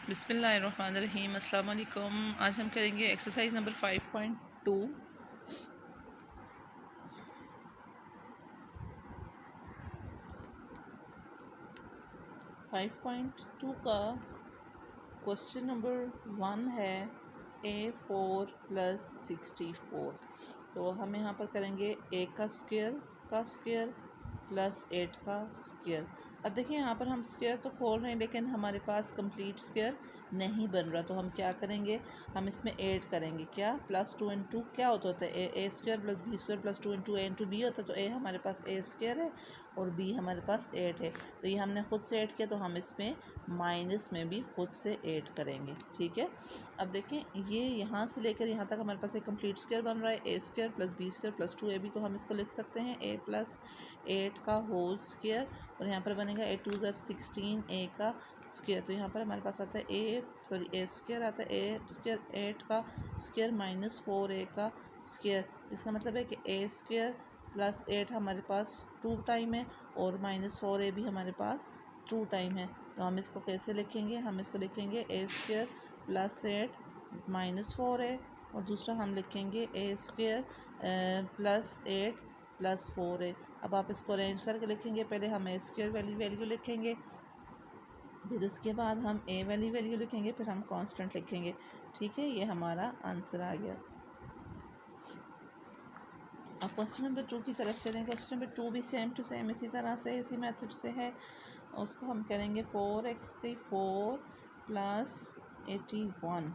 बिस्मिल्लाहिर्रहमानिर्रहीम। अस्सलाम वालेकुम। आज हम करेंगे एक्सरसाइज नंबर 5.2। 5.2 का क्वेश्चन नंबर 1 है A4 + 64। तो हम यहाँ पर करेंगे A का स्क्वायर प्लस 8 का स्क्वायर। अब देखिए यहाँ पर हम स्क्वायर तो खोल रहे हैं लेकिन हमारे पास कंप्लीट स्क्वायर नहीं बन रहा, तो हम क्या करेंगे, हम इसमें ऐड करेंगे क्या, +2 क्या होता है a square plus B square plus 2 a into b होता है। तो ए हमारे पास ए स्क्वायर है और बी हमारे पास 8 है, तो ये हमने खुद से ऐड किया, तो हम इसमें माइनस में भी खुद से ऐड करेंगे। ठीक है, अब देखें ये यहाँ से लेकर यहाँ तक हमारे पास एक कंप्लीट स्क्वायर बन रहा है, a square plus B square plus 2ab। तो हम इसको लिख सकते हैं a + 8 का होल स्क्वायर, और यहाँ पर बनेगा 8 2 16 a का स्क्वायर। तो यहाँ पर हमारे पास आता है ए स्क्वायर आता है, ए स्क्वायर 8 का स्क्वायर माइनस 4a का स्क्वायर। इसका मतलब है कि ए स्क्वायर प्लस 8 हमारे पास 2 टाइम है और माइनस 4a भी हमारे पास 2 टाइम है। तो हम इसको कैसे लिखेंगे, हम इसको लिखेंगे ए स्क्वायर प्लस 8 माइनस 4a, और दूसरा हम लिखेंगे ए स्क्वायर प्लस 8 प्लस 4a। अब आप इसको अरेंज करके लिखेंगे, पहले हम ए स्क्वायर वैल्यू लिखेंगे, फिर उसके बाद हम ए वाली वैल्यू लिखेंगे, फिर हम कांस्टेंट लिखेंगे। ठीक है, ये हमारा आंसर आ गया। अब क्वेश्चन नंबर 2 की तरफ चलें। क्वेश्चन नंबर 2 भी सेम टू सेम इसी तरह से इसी मेथड से है, उसको हम करेंगे 4x⁴ + 81।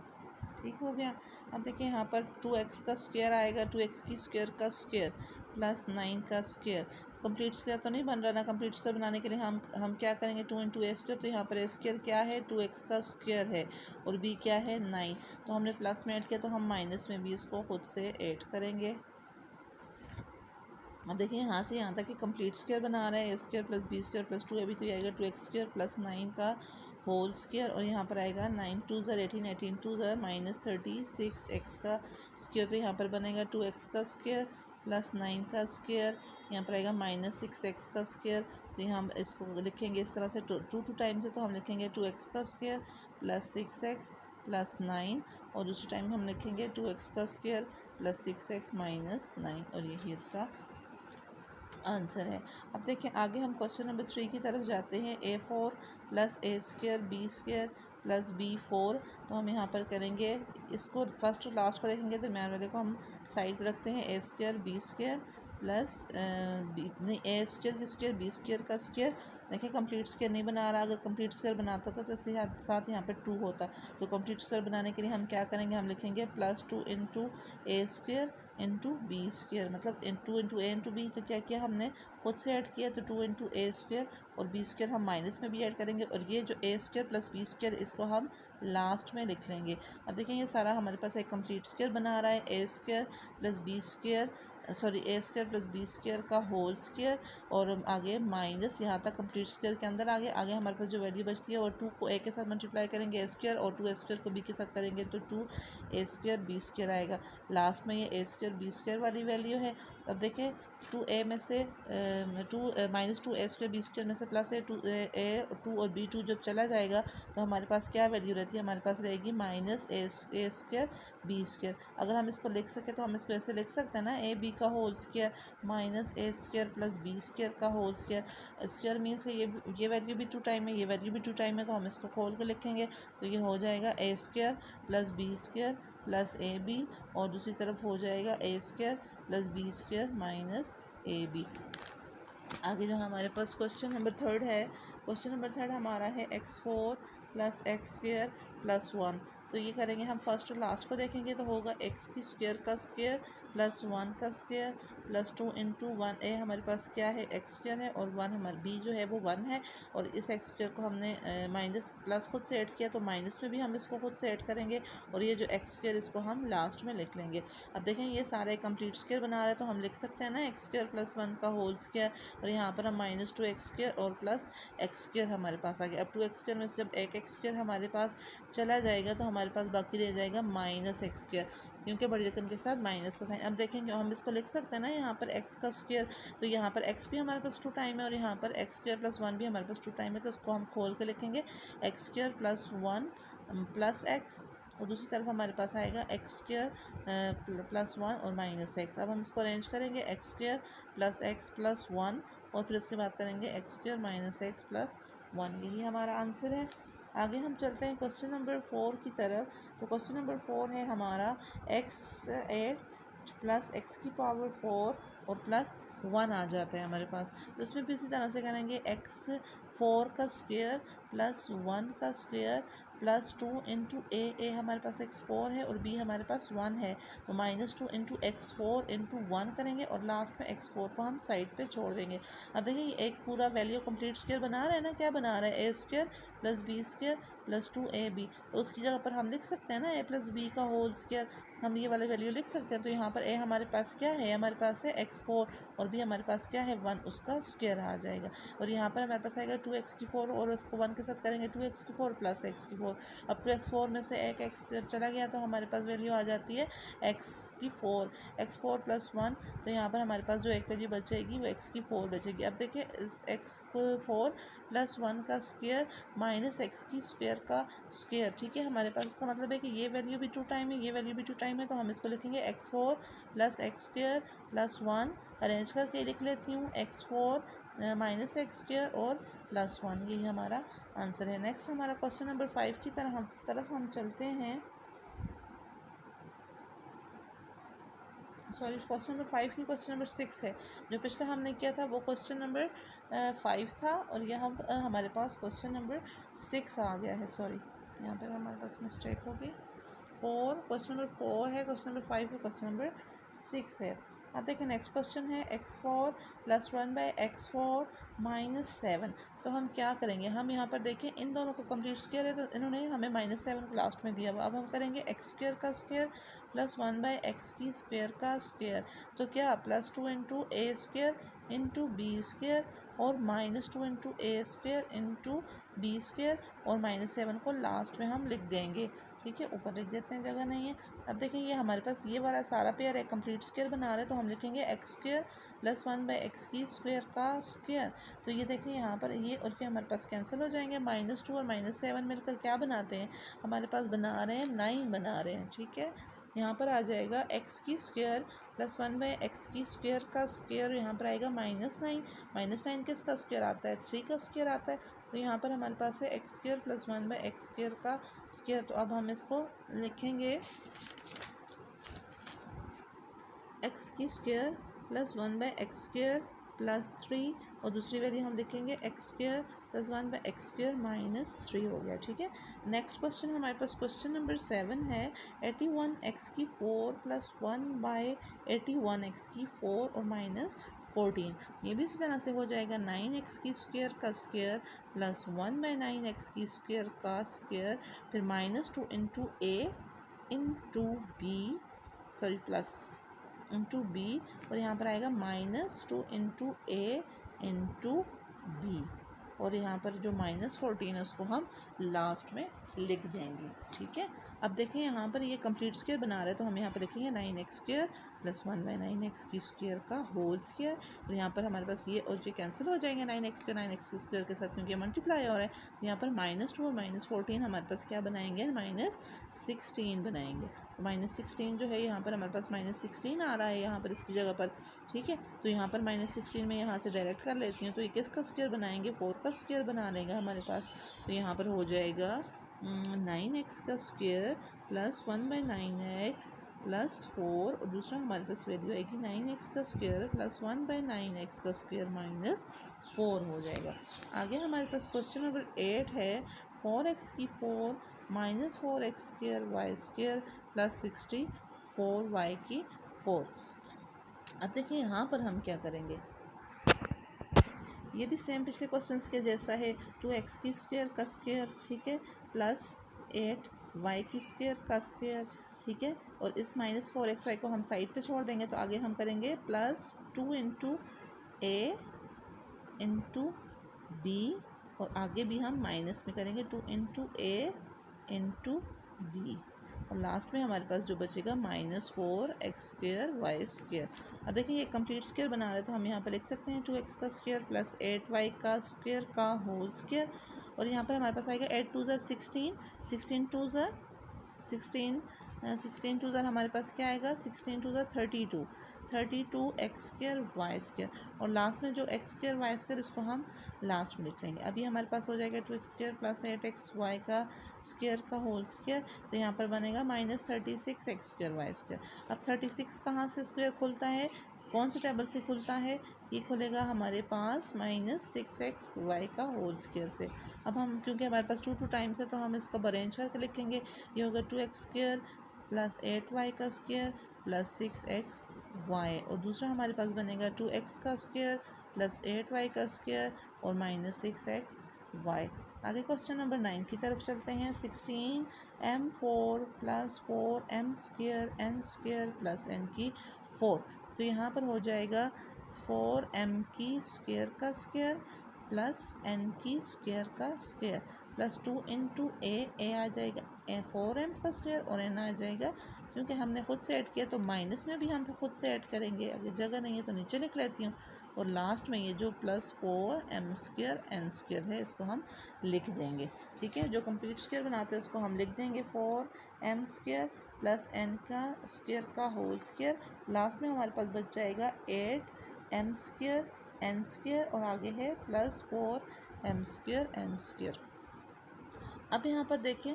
ठीक हो गया। अब देखिए यहाँ पर 2x का स्क्वायर आएगा, 2x की स्क्वायर का स्क्वायर प्लस 9 का स्क्वायर। कंप्लीट स्क्वायर तो नहीं बन रहा ना, कंप्लीट स्क्वायर बनाने के लिए हम क्या करेंगे, 2 × a स्क्वायर। तो यहाँ पर a स्क्वायर क्या है, 2x का स्क्वायर है, और b क्या है 9। तो हमने प्लस में ऐड किया, तो हम माइनस में भी इसको खुद से ऐड करेंगे। अब देखिए यहाँ से यहाँ तक कि कंप्लीट स्क्वायर बना रहे हैं, a square plus B square plus 2ab। तो ये आएगा 2x स्क्वायर प्लस 9 का होल स्क्वायर, और यहाँ पर आएगा 9 2 18 18 2 -36 x का स्क्वायर। तो यहाँ पर बनेगा 2x का स्क्वायर प्लस 9 का स्क्वायर, यहाँ पर आएगा -6 x का स्क्वायर। तो यहाँ हम इसको लिखेंगे इस तरह से, 2 टाइम से, तो हम लिखेंगे 2x का स्क्वायर प्लस 6x प्लस 9, और दूसरे टाइम हम लिखेंगे 2x का स्क्वायर प्लस 6x माइनस 9, और यही इसका आंसर है। अब देखें आगे हम क्वेश्चन नंबर 3 की तरफ जाते हैं। A4 + a square B square plus b4। तो हम यहाँ पर करेंगे, इसको फर्स्ट और लास्ट को देखेंगे, दरम्यान वाले को हम साइड पर रखते हैं। a square B square plus A square की स्क्वायर बी स्क्वायर का स्क्वायर। देखिए कंप्लीट स्क्वायर नहीं बना रहा, अगर कंप्लीट स्क्वायर बनाता था तो इसके साथ यहाँ पर 2 होता। तो कंप्लीट स्क्वायर बनाने के लिए हम क्या करेंगे, हम लिखेंगे +2 × a square into B square, मतलब 2 × a इंटू बी। तो क्या किया हमने, खुद से ऐड किया, तो 2 × a स्क्वायर, और बी स्क्वायर हम माइनस में भी ऐड करेंगे, और ये जो a square plus B square इसको हम लास्ट में लिख लेंगे। अब देखें ये सारा हमारे पास एक कंप्लीट स्क्वायर बना रहा है, a square plus B square A square plus B square का होल स्क्वायर, और आगे माइनस यहाँ तक कंप्लीट स्क्वायर के अंदर आगे हमारे पास जो वैल्यू बचती है, और 2 को a के साथ मल्टीप्लाई करेंगे a स्क्वायर, और 2a स्क्वायर को b के साथ करेंगे तो 2a स्क्वायर बी स्क्वायर आएगा। लास्ट में ये a स्क्वायर बी स्क्वायर वाली वैल्यू है। अब देखें 2a में से -2a स्क्वायर बी स्क्वायर में से प्लस है 2 और b2 जब चला जाएगा तो हमारे पास क्या वैल्यू रहती है, हमारे पास रहेगी -a स्क्वायर बी स्क्वायर। अगर हम इसको लिख सकें तो हम इसको ऐसे लिख सकते हैं ना, ए बी का whole square minus a square plus B square का होल स्क्वायर। स्क्वायर मीन्स कि ये वैल्यू भी 2 टाइम है, ये वैल्यू भी 2 टाइम है, तो हम इसको खोल के लिखेंगे। तो ये हो जाएगा a square plus B square plus A B, और दूसरी तरफ हो जाएगा a square plus B square minus A B. आगे जो हमारे पास क्वेश्चन नंबर 3 है, क्वेश्चन नंबर 3 हमारा है x4 + x² + 1। तो ये करेंगे हम फर्स्ट और लास्ट को देखेंगे, तो होगा x की स्क्वायर का स्क्वायर प्लस 1 का स्क्वायर प्लस 2 × 1। ए हमारे पास क्या है, एक्स स्क्वायर है, और 1 हमारे बी जो है वो 1 है, और इस एक्स स्क्वायर को हमने माइनस प्लस खुद से ऐड किया, तो माइनस में भी हम इसको खुद से ऐड करेंगे, और ये जो एक्स स्क्वायर इसको हम लास्ट में लिख लेंगे। अब देखें ये सारे कंप्लीट स्क्वायर बना रहे हैं, तो हम लिख सकते हैं ना x² + 1 का होल स्क्वायर, और यहाँ पर हम -2x² और प्लस x² हमारे पास आ गया। अब 2x² में से जब एक x² हमारे पास चला जाएगा तो हमारे पास बाकी रह जाएगा -x², क्योंकि बड़ी रकम के साथ माइनस का साइन। अब देखेंगे हम इसको लिख सकते हैं ना, यहाँ पर x का स्क्वायर, तो यहाँ पर x भी हमारे पास 2 टाइम है, और यहाँ पर x² + 1 भी हमारे पास 2 टाइम है, तो उसको हम खोल के लिखेंगे x² + 1 प्लस एक्स, और दूसरी तरफ हमारे पास आएगा एक्स स्क्वायर प्लस वन और माइनस एक्स। अब हम इसको अरेंज करेंगे x square plus x plus one, और फिर उसके बाद करेंगे x square minus x plus one. यही हमारा आंसर है। आगे हम चलते हैं क्वेश्चन नंबर 4 की तरफ। तो क्वेश्चन नंबर 4 है हमारा एक्स 8 प्लस एक्स की पावर 4 और प्लस 1 आ जाता है हमारे पास। तो इसमें भी इसी तरह से करेंगे एक्स 4 का स्क्वायर प्लस 1 का स्क्वायर प्लस 2 इंटू ए हमारे पास एक्स 4 है और बी हमारे पास 1 है, तो माइनस 2 इंटू एक्स 4 इंटू 1 करेंगे और लास्ट में एक्स 4 को हम साइड पे छोड़ देंगे। अब देखिए ये एक पूरा वैल्यू कंप्लीट स्क्वायर बना रहा है ना, क्या बना रहा है, a square plus B square plus 2ab। तो उसकी जगह पर हम लिख सकते हैं ना ए प्लस बी का होल स्क्वायर, हम ये वाला वैल्यू लिख सकते हैं। तो यहाँ पर ए हमारे पास क्या है, हमारे पास है एक्स 4 और बी हमारे पास क्या है 1, उसका स्क्वायर आ जाएगा। और यहाँ पर हमारे पास आएगा 2x की 4 और उसको 1 के साथ करेंगे 2x की 4 प्लस x की 4। अब 2x4 में से एक x जब चला गया तो हमारे पास वैल्यू आ जाती है x की 4, x4 प्लस 1। तो यहाँ पर हमारे पास जो एक वैल्यू बचेगी वो x की 4 बचेगी। अब देखिए इस x4 प्लस 1 का स्क्वायर माइनस एक्स की स्क्वायर का स्क्वायर, ठीक है। हमारे पास इसका मतलब है कि ये वैल्यू भी 2 टाइम है, ये वैल्यू भी 2 टाइम है, तो हम इसको लिखेंगे x4 plus x square plus 1। Arrange करके लिख लेती हूँ x4 माइनस एक्स स्क्वायर और प्लस 1। यही हमारा आंसर है। नेक्स्ट हमारा क्वेश्चन नंबर 5 की तरफ हम चलते हैं। सॉरी, क्वेश्चन नंबर 5 की क्वेश्चन नंबर 6 है। जो पिछला हमने किया था वो क्वेश्चन नंबर 5 था और यहाँ हमारे पास क्वेश्चन नंबर 6 आ गया है। सॉरी, यहाँ पर हमारे पास मिस्टेक हो गई। 4 क्वेश्चन नंबर 4 है, क्वेश्चन नंबर 5 है, क्वेश्चन नंबर 6 है। अब देखिए नेक्स्ट क्वेश्चन है x4 plus 1 by x4 minus 7। तो हम क्या करेंगे, हम यहाँ पर देखिए इन दोनों को कंप्लीट स्क्वायर है तो इन्होंने हमें माइनस 7 को लास्ट में दिया हुआ। अब हम करेंगे एक्स स्क्वायर का स्क्वायर प्लस 1 बाई एक्स की स्क्वायर का स्क्वायर, तो क्या प्लस 2 इंटू ए स्क्वायर इंटू बी स्क्वायर और माइनस 2 इंटू ए स्क्वायर इंटू बी स्क्वायर और माइनस 7 को लास्ट में हम लिख देंगे, ठीक है। ऊपर लिख देते हैं, जगह नहीं है। अब देखिए ये हमारे पास ये वाला सारा पेयर है, कंप्लीट स्क्वायर बना रहे हैं, तो हम लिखेंगे x square plus 1 by x की स्क्वायर का स्क्वायर। तो ये देखिए यहाँ पर ये और क्या हमारे पास कैंसिल हो जाएंगे, माइनस 2 और माइनस 7 मिलकर क्या बनाते हैं, हमारे पास बना रहे हैं 9 बना रहे हैं, ठीक है। यहाँ पर आ जाएगा एक्स की स्क्वायर प्लस 1 बाई एक्स की स्क्वायर का स्क्वायर, यहाँ पर आएगा -9। -9 किसका स्क्वायर आता है, 3 का स्क्वायर आता है। तो यहाँ पर हमारे पास है x square plus 1 by x square का स्क्वायर। तो अब हम इसको लिखेंगे एक्स की square plus 1 by x square plus 3 और दूसरी वैल्यू हम लिखेंगे x square plus 1 by x square minus 3 हो गया, ठीक है। नेक्स्ट क्वेश्चन हमारे पास क्वेश्चन नंबर 7 है 81 एक्स की 4 प्लस 1 बाई 81 एक्स की 4 और माइनस 14। ये भी इसी तरह से हो जाएगा 9 एक्स की स्क्वायर का स्क्वायर प्लस 1 बाई 9 एक्स की स्क्वायर का स्क्वायर, फिर minus 2 into a into b, sorry plus into b, और यहाँ पर आएगा -2 इंटू ए इंटू बी, और यहाँ पर जो -14 है उसको हम लास्ट में लिख देंगे, ठीक है। अब देखिए यहाँ पर ये कंप्लीट स्क्वायर बना रहे हैं, तो हम यहाँ पर लिखेंगे 9x square plus 1 by 9x की स्क्वायर का होल स्क्वायर, और यहाँ पर हमारे पास ये और ये कैंसिल हो जाएंगे 9x स्क्वायर के साथ, क्योंकि मल्टीप्लाई हो रहा है। तो यहाँ पर -2 और -14 हमारे पास क्या बनाएंगे, -16 बनाएंगे। तो -16 जो है यहाँ पर हमारे पास -16 आ रहा है यहाँ पर इसकी जगह पर, ठीक है। तो यहाँ पर -16 में यहाँ से डायरेक्ट कर लेती हूँ, तो ये किसका स्क्वायर बनाएंगे, 4 का स्क्वायर बना लेगा हमारे पास। तो यहाँ पर हो जाएगा 9x का square plus 1 by 9x plus 4, और दूसरा हमारे पास वैल्यू आएगी 9x का स्क्वायर प्लस 1 बाई 9x का स्क्वायर माइनस 4 हो जाएगा। आगे हमारे पास क्वेश्चन नंबर 8 है 4x की 4 minus 4x square Y square plus 64y की 4। अब देखिए यहाँ पर हम क्या करेंगे, ये भी सेम पिछले क्वेश्चंस के जैसा है, 2x की स्क्वायर का स्क्वायर, ठीक है, प्लस 8y की स्क्वायर का स्क्वायर, ठीक है। और इस -4xy को हम साइड पे छोड़ देंगे, तो आगे हम करेंगे plus 2 into a into b, और आगे भी हम माइनस में करेंगे 2 इंटू ए इंटू बी, और लास्ट में हमारे पास जो बचेगा -4x स्क्वायर वाई स्क्वायर। अब देखिए ये कंप्लीट स्क्वायर बना रहे हैं, तो हम यहाँ पर लिख सकते हैं 2x का स्क्वायर प्लस 8y का स्क्वायर का होल स्क्वायर, और यहाँ पर हमारे पास आएगा 8 2 ज़र 16, 16 2 ज़र 16, 16 2 ज़र हमारे पास क्या आएगा, 16 2 ज़र 32, 32 एक्स स्क्र वाई स्क्र, और लास्ट में जो एक्स स्क्र वाई स्क्र इसको हम लास्ट में लिख लेंगे। अभी हमारे पास हो जाएगा 2 X square plus 8 X Y का स्क्र का होल स्क्र, तो यहाँ पर बनेगा minus 36 X square Y square. अब 36 कहाँ से स्क्वायर खुलता है, कौन से टेबल से खुलता है, ये खुलेगा हमारे पास माइनस 6 एक्स वाई का होल स्क्र से। अब हम क्योंकि हमारे पास 2 टाइम्स है तो हम इसको अरेंज करके लिखेंगे। ये होगा 2 एक्स स्क्र प्लस 8 वाई का स्क्र प्लस 6 एक्स वाई, और दूसरा हमारे पास बनेगा 2 एक्स का स्क्र प्लस 8 वाई का स्क्र और माइनस 6 एक्स वाई। आगे क्वेश्चन नंबर 9 की तरफ चलते हैं। 16 m4 plus 4 m square n square plus n की 4, तो यहाँ पर हो जाएगा 4m की स्क्र का स्क्र प्लस n की स्क्र का स्क्र प्लस 2 इंटू ए आ जाएगा 4m का स्क्र और n आ जाएगा, क्योंकि हमने खुद से ऐड किया तो माइनस में भी हम खुद से ऐड करेंगे। अगर जगह नहीं है तो नीचे लिख लेती हूँ, और लास्ट में ये जो plus 4m square n square है इसको हम लिख देंगे। ठीक है, जो कंप्लीट स्क्र बनाते हैं उसको हम लिख देंगे 4m स्क्र प्लस n का स्क्र का होल स्क्र, लास्ट में हमारे पास बच जाएगा 8m स्क्र n स्क्र और आगे है plus 4m square n square. अब यहाँ पर देखें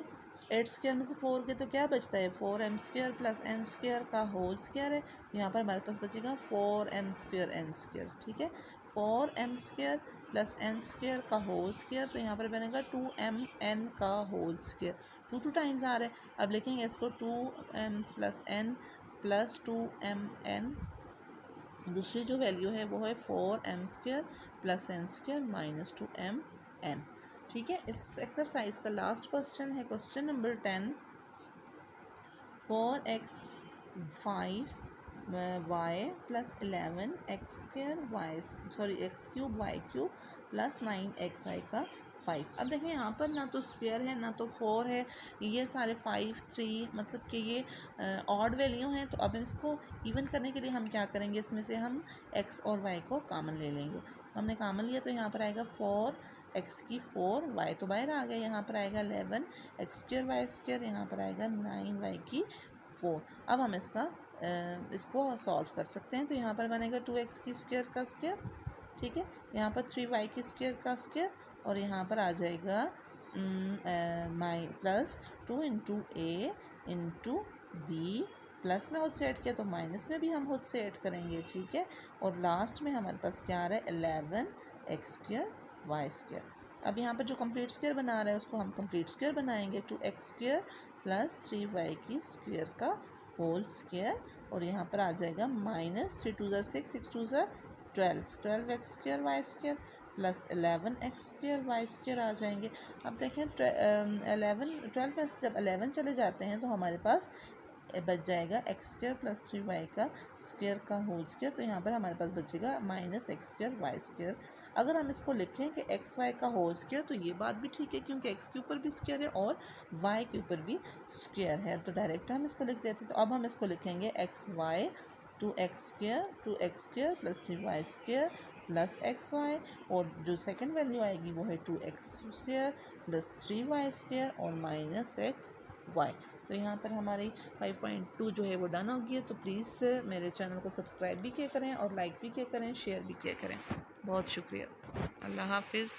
8 स्क्र में से 4 के तो क्या बचता है, 4m square plus n square का होल स्क्र है, यहाँ पर हमारे पास बचेगा 4m स्क्र n स्क्र। ठीक है, 4m square plus n square का होल स्क्र, तो यहाँ पर बनेगा 2mn का होल स्क्र। 2 टाइम्स आ रहा है, अब लिखेंगे इसको 2m plus n plus 2mn, दूसरी जो वैल्यू है वो है 4m square plus n square minus 2mn। ठीक है, इस एक्सरसाइज का लास्ट क्वेश्चन है question number 10। 4x 5 y plus 11 X square Y X cube Y cube plus 9xy का 5। अब देखें यहाँ पर ना तो स्क्वायर है ना तो 4 है, ये सारे 5 3 मतलब कि ये ऑड वैल्यू हैं, तो अब इसको इवन करने के लिए हम क्या करेंगे, इसमें से हम x और y को कॉमन ले लेंगे। हमने कॉमन लिया तो यहाँ पर आएगा 4 x की 4 y तो बाहर आ गया, यहाँ पर आएगा 11 एक्स स्क्र वाई स्क्र, यहाँ पर आएगा 9y की 4। अब हम इसको सॉल्व कर सकते हैं, तो यहाँ पर बनेगा 2x की स्क्र का स्क्र, ठीक है, यहाँ पर 3y की स्क्र का स्क्र, और यहाँ पर आ जाएगा plus 2 into a into B, plus में खुद से ऐड किया तो माइनस में भी हम खुद से ऐड करेंगे। ठीक है, और लास्ट में हमारे पास क्या आ रहा है 11 एक्स स्क्र वाई स्क्र। अब यहाँ पर जो कंप्लीट स्क्वायर बना रहा है उसको हम कंप्लीट स्क्वायर बनाएंगे, 2x स्क्वायर प्लस 3y की स्क्वायर का होल स्क्वायर, और यहाँ पर आ जाएगा minus 3 2 6 6 2 12, 12x square Y square plus 11x square Y square आ जाएंगे। अब देखें 12 में से जब 11 चले जाते हैं तो हमारे पास बच जाएगा एक्स स्क्वायर प्लस 3y का स्क्वायर का होल स्क्वायर, तो यहाँ पर हमारे पास बचेगा minus X square Y square. अगर हम इसको लिखें कि एक्स वाई का होल स्क्वायर तो ये बात भी ठीक है, क्योंकि एक्स के ऊपर भी स्क्वायर है और वाई के ऊपर भी स्क्वायर है, तो डायरेक्ट हम इसको लिख देते हैं। तो अब हम इसको लिखेंगे X Y 2x square plus 3y square plus X Y, और जो सेकंड वैल्यू आएगी वो है 2x square plus 3y square और माइनस एक्स वाई। तो यहाँ पर हमारी 5.2 जो है वो डन हो गई है। तो प्लीज़ मेरे चैनल को सब्सक्राइब भी किया करें और लाइक भी किया करें, शेयर भी किया करें। बहुत शुक्रिया, अल्लाह हाफिज़।